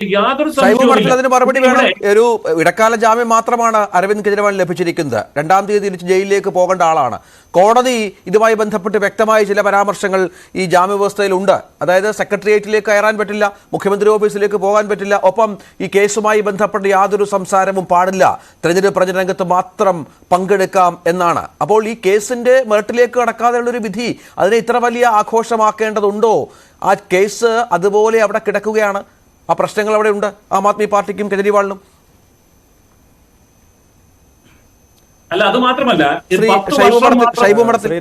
യാതൊരു അതിന് മറുപടി വേണം. ഒരു ഇടക്കാല ജാമ്യം മാത്രമാണ് അരവിന്ദ് കെജ്രിവാളിന് ലഭിച്ചിരിക്കുന്നത്. 2-ാം തീയതി തിരിച്ച് ജയിലിലേക്ക് പോകേണ്ട ആളാണ്. കോടതി ഇതുമായി ബന്ധപ്പെട്ട് വ്യക്തമായ ചില പരാമർശങ്ങൾ ഈ ജാമ്യവ്യവസ്ഥയിലുണ്ട്. അതായത് സെക്രട്ടേറിയറ്റിലേക്ക് കയറാൻ പറ്റില്ല, മുഖ്യമന്ത്രി ഓഫീസിലേക്ക് പോകാൻ പറ്റില്ല, ഒപ്പം ഈ കേസുമായി ബന്ധപ്പെട്ട് യാതൊരു സംസാരവും പാടില്ല, തെരഞ്ഞെടുപ്പ് പ്രചരണരംഗത്ത് മാത്രം പങ്കെടുക്കാം എന്നാണ്. അപ്പോൾ ഈ കേസിന്റെ മെറിറ്റിലേക്ക് കടക്കാതെയുള്ളൊരു വിധി അതിനെ ഇത്ര വലിയ ആഘോഷമാക്കേണ്ടതുണ്ടോ? ആ കേസ് അതുപോലെ അവിടെ കിടക്കുകയാണ്. ആ പ്രശ്നങ്ങൾ അവിടെ ഉണ്ട് ആം ആദ്മി പാർട്ടിക്കും കെജ്രിവാളിനും. അല്ല, അത് മാത്രമല്ല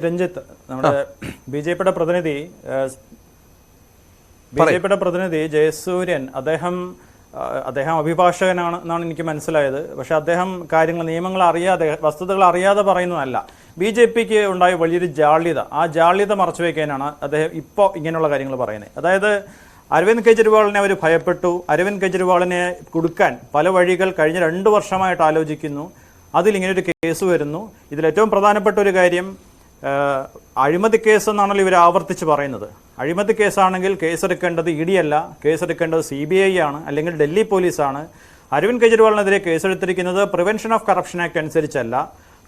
രഞ്ജിത്ത്, നമ്മുടെ ബി ജെ പിയുടെ പ്രതിനിധി ജയസൂര്യൻ, അദ്ദേഹം അഭിഭാഷകനാണ് എന്നാണ് എനിക്ക് മനസ്സിലായത്. പക്ഷെ അദ്ദേഹം നിയമങ്ങൾ അറിയാതെ, വസ്തുതകൾ അറിയാതെ പറയുന്നതല്ല. ബി ജെ പിക്ക് ഉണ്ടായ വലിയൊരു ജാള്യത, ആ ജാള്യത മറച്ചു വയ്ക്കാനാണ് അദ്ദേഹം ഇപ്പോൾ ഇങ്ങനെയുള്ള കാര്യങ്ങൾ പറയുന്നത്. അതായത് അരവിന്ദ് കെജ്രിവാളിനെ അവർ ഭയപ്പെട്ടു. അരവിന്ദ് കെജ്രിവാളിനെ കൊടുക്കാൻ പല വഴികൾ കഴിഞ്ഞ 2 വർഷമായിട്ട് ആലോചിക്കുന്നു. അതിലിങ്ങനൊരു കേസ് വരുന്നു. ഇതിലേറ്റവും പ്രധാനപ്പെട്ട ഒരു കാര്യം, അഴിമതി കേസ് എന്നാണല്ലോ ഇവർ ആവർത്തിച്ച് പറയുന്നത്. അഴിമതി കേസാണെങ്കിൽ കേസെടുക്കേണ്ടത് ഇ ഡി അല്ല, കേസെടുക്കേണ്ടത് CBI ആണ്, അല്ലെങ്കിൽ ഡൽഹി പോലീസാണ്. അരവിന്ദ് കെജ്രിവാളിനെതിരെ കേസെടുത്തിരിക്കുന്നത് പ്രിവെൻഷൻ ഓഫ് കറപ്ഷൻ ആക്ട് അനുസരിച്ചല്ല.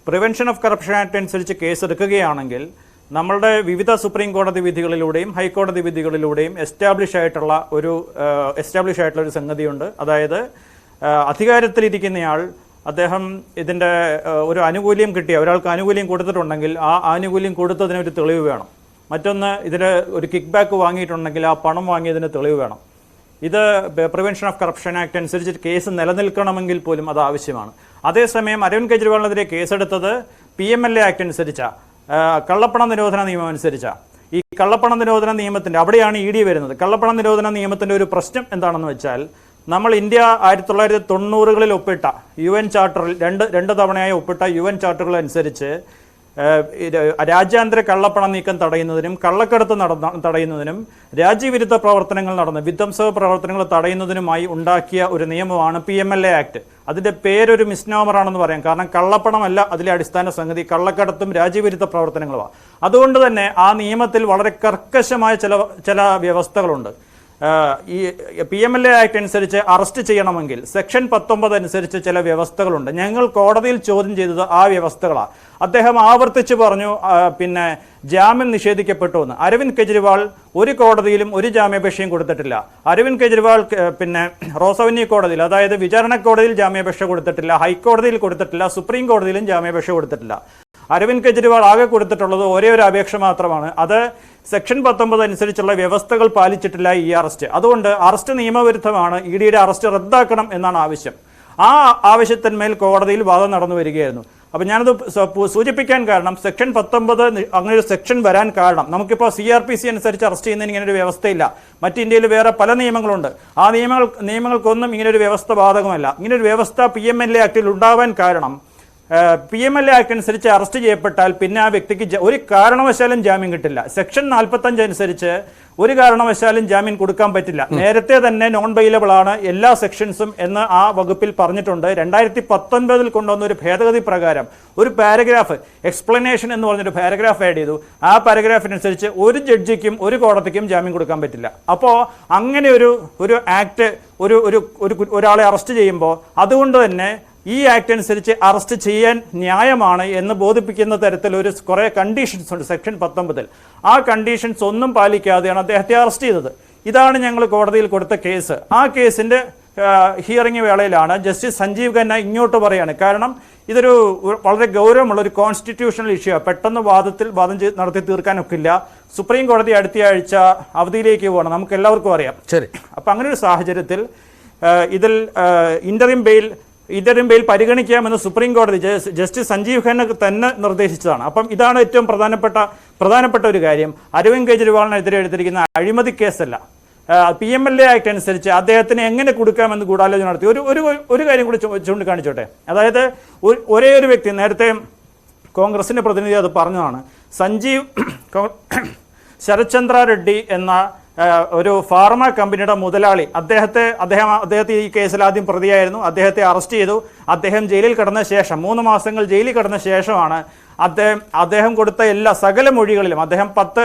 പ്രിവെൻഷൻ ഓഫ് കറപ്ഷൻ ആക്ട് അനുസരിച്ച് കേസെടുക്കുകയാണെങ്കിൽ നമ്മളുടെ വിവിധ സുപ്രീം കോടതി വിധികളിലൂടെയും ഹൈക്കോടതി വിധികളിലൂടെയും എസ്റ്റാബ്ലിഷ് ആയിട്ടുള്ള ഒരു സംഗതിയുണ്ട്. അതായത് അധികാരത്തിലിരിക്കുന്നയാൾ അദ്ദേഹം ഇതിൻ്റെ ഒരു ആനുകൂല്യം കിട്ടിയ ഒരാൾക്ക് ആനുകൂല്യം കൊടുത്തിട്ടുണ്ടെങ്കിൽ ആ ആനുകൂല്യം കൊടുത്തതിന് ഒരു തെളിവ് വേണം. മറ്റൊന്ന്, ഇതിൽ ഒരു കിക്ക് ബാക്ക് വാങ്ങിയിട്ടുണ്ടെങ്കിൽ ആ പണം വാങ്ങിയതിന് തെളിവ് വേണം. ഇത് പ്രിവെൻഷൻ ഓഫ് കറപ്ഷൻ ആക്ട് അനുസരിച്ച് കേസ് നിലനിൽക്കണമെങ്കിൽ പോലും അത് ആവശ്യമാണ്. അതേസമയം അരവിന്ദ് കെജ്രിവാളിനെതിരെ കേസെടുത്തത് PMLA ആക്ട് അനുസരിച്ചാണ്, കള്ളപ്പണ നിരോധന നിയമം അനുസരിച്ചാണ്. ഈ കള്ളപ്പണ നിരോധന നിയമത്തിൻ്റെ അവിടെയാണ് ED വരുന്നത്. കള്ളപ്പണ നിരോധന നിയമത്തിൻ്റെ ഒരു പ്രശ്നം എന്താണെന്ന് വെച്ചാൽ, നമ്മൾ ഇന്ത്യ 1990-കളിൽ ഒപ്പിട്ട UN ചാർട്ടറിൽ രണ്ട് തവണയായി ഒപ്പിട്ട UN ചാർട്ടറുകൾ അനുസരിച്ച് രാജ്യാന്തര കള്ളപ്പണ നീക്കം തടയുന്നതിനും കള്ളക്കടത്ത് തടയുന്നതിനും രാജ്യവിരുദ്ധ പ്രവർത്തനങ്ങൾ വിധ്വംസക പ്രവർത്തനങ്ങൾ തടയുന്നതിനുമായി ഉണ്ടാക്കിയ ഒരു നിയമമാണ് PMLA ആക്ട്. അതിൻ്റെ പേരൊരു മിസ്നോമറാണെന്ന് പറയാം. കാരണം കള്ളപ്പണമല്ല അതിലെ അടിസ്ഥാന സംഗതി, കള്ളക്കടത്തും രാജ്യവിരുദ്ധ പ്രവർത്തനങ്ങളുമാണ്. അതുകൊണ്ട് തന്നെ ആ നിയമത്തിൽ വളരെ കർക്കശമായ ചില വ്യവസ്ഥകളുണ്ട്. ഈ PMLA ആക്ട് അനുസരിച്ച് അറസ്റ്റ് ചെയ്യണമെങ്കിൽ സെക്ഷൻ 19 അനുസരിച്ച് ചില വ്യവസ്ഥകളുണ്ട്. ഞങ്ങൾ കോടതിയിൽ ചോദ്യം ചെയ്തത് ആ വ്യവസ്ഥകളാണ്. അദ്ദേഹം ആവർത്തിച്ച് പറഞ്ഞു പിന്നെ ജാമ്യം നിഷേധിക്കപ്പെട്ടു എന്ന്. അരവിന്ദ് കെജ്രിവാൾ ഒരു കോടതിയിലും ഒരു ജാമ്യാപേക്ഷയും കൊടുത്തിട്ടില്ല. അരവിന്ദ് കെജ്രിവാൾ പിന്നെ റോസവന്യൂ കോടതിയിൽ, അതായത് വിചാരണ കോടതിയിൽ ജാമ്യാപേക്ഷ കൊടുത്തിട്ടില്ല, ഹൈക്കോടതിയിൽ കൊടുത്തിട്ടില്ല, സുപ്രീം കോടതിയിലും ജാമ്യാപേക്ഷ കൊടുത്തിട്ടില്ല. അരവിന്ദ് കെജ്രിവാൾ ആകെ കൊടുത്തിട്ടുള്ളത് ഒരേ ഒരു അപേക്ഷ മാത്രമാണ്. അത് സെക്ഷൻ 19 അനുസരിച്ചുള്ള വ്യവസ്ഥകൾ പാലിച്ചിട്ടില്ല ഈ അറസ്റ്റ്. അതുകൊണ്ട് അറസ്റ്റ് നിയമവിരുദ്ധമാണ്, EDയുടെ അറസ്റ്റ് റദ്ദാക്കണം എന്നാണ് ആവശ്യം. ആ ആവശ്യത്തിന്മേൽ കോടതിയിൽ വാദം നടന്നു വരികയായിരുന്നു. അപ്പം ഞാനത് സൂചിപ്പിക്കാൻ കാരണം, സെക്ഷൻ 19 അങ്ങനെ ഒരു സെക്ഷൻ വരാൻ കാരണം, നമുക്കിപ്പോൾ CRPC അനുസരിച്ച് അറസ്റ്റ് ചെയ്യുന്നതിന് ഇങ്ങനൊരു വ്യവസ്ഥയില്ല. മറ്റ് ഇന്ത്യയിൽ വേറെ പല നിയമങ്ങളുണ്ട്. ആ നിയമങ്ങൾക്കൊന്നും ഇങ്ങനൊരു വ്യവസ്ഥ ബാധകമല്ല. ഇങ്ങനൊരു വ്യവസ്ഥ PMLA ആക്ടിൽ ഉണ്ടാവാൻ കാരണം, PMLA ആക്ട് അനുസരിച്ച് അറസ്റ്റ് ചെയ്യപ്പെട്ടാൽ പിന്നെ ആ വ്യക്തിക്ക് ഒരു കാരണവശാലും ജാമ്യം കിട്ടില്ല. സെക്ഷൻ 45 അനുസരിച്ച് ഒരു കാരണവശാലും ജാമ്യം കൊടുക്കാൻ പറ്റില്ല. നേരത്തെ തന്നെ നോൺ ബെയിലബിൾ ആണ് എല്ലാ സെക്ഷൻസും എന്ന് ആ വകുപ്പിൽ പറഞ്ഞിട്ടുണ്ട്. 2019 കൊണ്ടുവന്ന ഒരു ഭേദഗതി പ്രകാരം ഒരു പാരഗ്രാഫ്, എക്സ്പ്ലനേഷൻ എന്ന് പറഞ്ഞൊരു പാരഗ്രാഫ് ആഡ് ചെയ്തു. ആ പാരഗ്രാഫിനനുസരിച്ച് ഒരു ജഡ്ജിക്കും ഒരു കോടതിക്കും ജാമ്യം കൊടുക്കാൻ പറ്റില്ല. അപ്പോൾ അങ്ങനെ ഒരു ആക്ട് ഒരാളെ അറസ്റ്റ് ചെയ്യുമ്പോൾ അതുകൊണ്ട് തന്നെ ഈ ആക്ട് അനുസരിച്ച് അറസ്റ്റ് ചെയ്യാൻ ന്യായമാണ് എന്ന് ബോധിപ്പിക്കുന്ന തരത്തിൽ കുറേ കണ്ടീഷൻസ് ഉണ്ട് സെക്ഷൻ 19. ആ കണ്ടീഷൻസ് ഒന്നും പാലിക്കാതെയാണ് അദ്ദേഹത്തെ അറസ്റ്റ് ചെയ്തത്. ഇതാണ് ഞങ്ങൾ കോടതിയിൽ കൊടുത്ത കേസ്. ആ കേസിൻ്റെ ഹിയറിംഗ് വേളയിലാണ് ജസ്റ്റിസ് സഞ്ജീവ് ഖന്ന ഇങ്ങോട്ട് പറയാണ്. കാരണം ഇതൊരു വളരെ ഗൗരവമുള്ള ഒരു കോൺസ്റ്റിറ്റ്യൂഷണൽ ഇഷ്യൂ, പെട്ടെന്ന് വാദം നടത്തി തീർക്കാനൊക്കില്ല. സുപ്രീം കോടതി അടുത്തയാഴ്ച അവധിയിലേക്ക് പോകണം, നമുക്ക് എല്ലാവർക്കും അറിയാം. ശരി. അപ്പം അങ്ങനെ ഒരു സാഹചര്യത്തിൽ ഇതിൽ ഇന്ററിം ബെയിൽ പരിഗണിക്കാമെന്ന് സുപ്രീം കോടതി ജസ്റ്റിസ് സഞ്ജീവ് ഖന്ന തന്നെ നിർദ്ദേശിച്ചതാണ്. അപ്പം ഇതാണ് ഏറ്റവും പ്രധാനപ്പെട്ട ഒരു കാര്യം. അരവിന്ദ് കെജ്രിവാളിനെതിരെ എടുത്തിരിക്കുന്ന അഴിമതി കേസല്ല, PMLA ആക്ട് അനുസരിച്ച് അദ്ദേഹത്തിന് എങ്ങനെ കൊടുക്കാമെന്ന് ഗൂഢാലോചന നടത്തി. ഒരു കാര്യം കൂടി ചൂണ്ടിക്കാണിച്ചോട്ടെ. അതായത് ഒരേ ഒരു വ്യക്തി, നേരത്തെ കോൺഗ്രസിന്റെ പ്രതിനിധി അത് പറഞ്ഞതാണ്, ശരത്ചന്ദ്ര റെഡ്ഡി എന്ന ഒരു ഫാർമ കമ്പനിയുടെ മുതലാളി, അദ്ദേഹത്തെ ഈ കേസിൽ ആദ്യം പ്രതിയായിരുന്നു. അദ്ദേഹത്തെ അറസ്റ്റ് ചെയ്തു. അദ്ദേഹം ജയിലിൽ കിടന്ന ശേഷം 3 മാസങ്ങൾ ജയിലിൽ കിടന്ന ശേഷമാണ് അദ്ദേഹം കൊടുത്ത സകല മൊഴികളിലും അദ്ദേഹം 10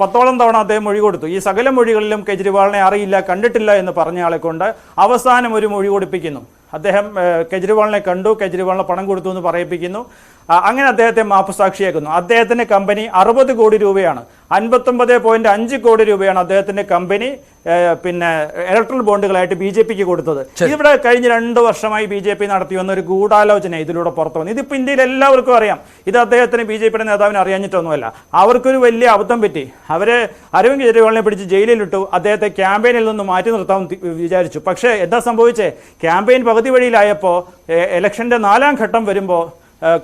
10ഓളം തവണ അദ്ദേഹം മൊഴി കൊടുത്തു. ഈ സകല മൊഴികളിലും കെജ്രിവാളിനെ അറിയില്ല, കണ്ടിട്ടില്ല എന്ന് പറഞ്ഞ ആളെ കൊണ്ട് അവസാനം ഒരു മൊഴി കൊടുപ്പിക്കുന്നു. അദ്ദേഹം കെജ്രിവാളിനെ കണ്ടു, കെജ്രിവാളിന് പണം കൊടുത്തു എന്ന് പറയിപ്പിക്കുന്നു. അങ്ങനെ അദ്ദേഹത്തെ മാപ്പ് സാക്ഷിയാക്കുന്നു. അദ്ദേഹത്തിന്റെ കമ്പനി 60 കോടി രൂപയാണ്, 59.5 കോടി രൂപയാണ് അദ്ദേഹത്തിന്റെ കമ്പനി പിന്നെ ഇലക്ട്രൽ ബോണ്ടുകളായിട്ട് BJPക്ക് കൊടുത്തത്. ഇവിടെ കഴിഞ്ഞ 2 വർഷമായി BJP നടത്തി വന്ന ഒരു ഗൂഢാലോചന ഇതിലൂടെ പുറത്തു വന്നു. ഇതിപ്പോൾ ഇന്ത്യയിൽ എല്ലാവർക്കും അറിയാം. ഇത് അദ്ദേഹത്തിന് BJPയുടെ നേതാവിന് അറിയാഞ്ഞിട്ടൊന്നുമല്ല. അവർക്കൊരു വലിയ അബദ്ധം പറ്റി. അവര് അരവിന്ദ് കെജ്രിവാളിനെ പിടിച്ച് ജയിലിലിട്ടു. അദ്ദേഹത്തെ ക്യാമ്പയിനിൽ നിന്ന് മാറ്റി നിർത്താമെന്ന് വിചാരിച്ചു. പക്ഷേ എന്താ സംഭവിച്ചേ? ക്യാമ്പയിൻ പകുതി വഴിയിലായപ്പോൾ ഇലക്ഷന്റെ 4ാം ഘട്ടം വരുമ്പോൾ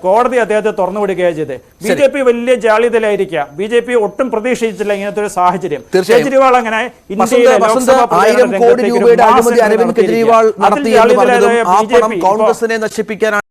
കോടതി അദ്ദേഹത്തെ തുറന്നുവിടുകയാണ് ചെയ്ത്. BJP വലിയ ജാള്യതയിലായിരിക്കുക. BJP ഒട്ടും പ്രതീക്ഷിച്ചില്ല ഇങ്ങനത്തെ ഒരു സാഹചര്യം. കെജ്രിവാൾ അങ്ങനെ കോടി രൂപയുടെ അഴിമതി അരവിന്ദ് കെജ്രിവാൾ നടത്തി എന്ന് പറഞ്ഞതും ആ പണം കോൺഗ്രസിനെ നശിപ്പിക്കാനാണ്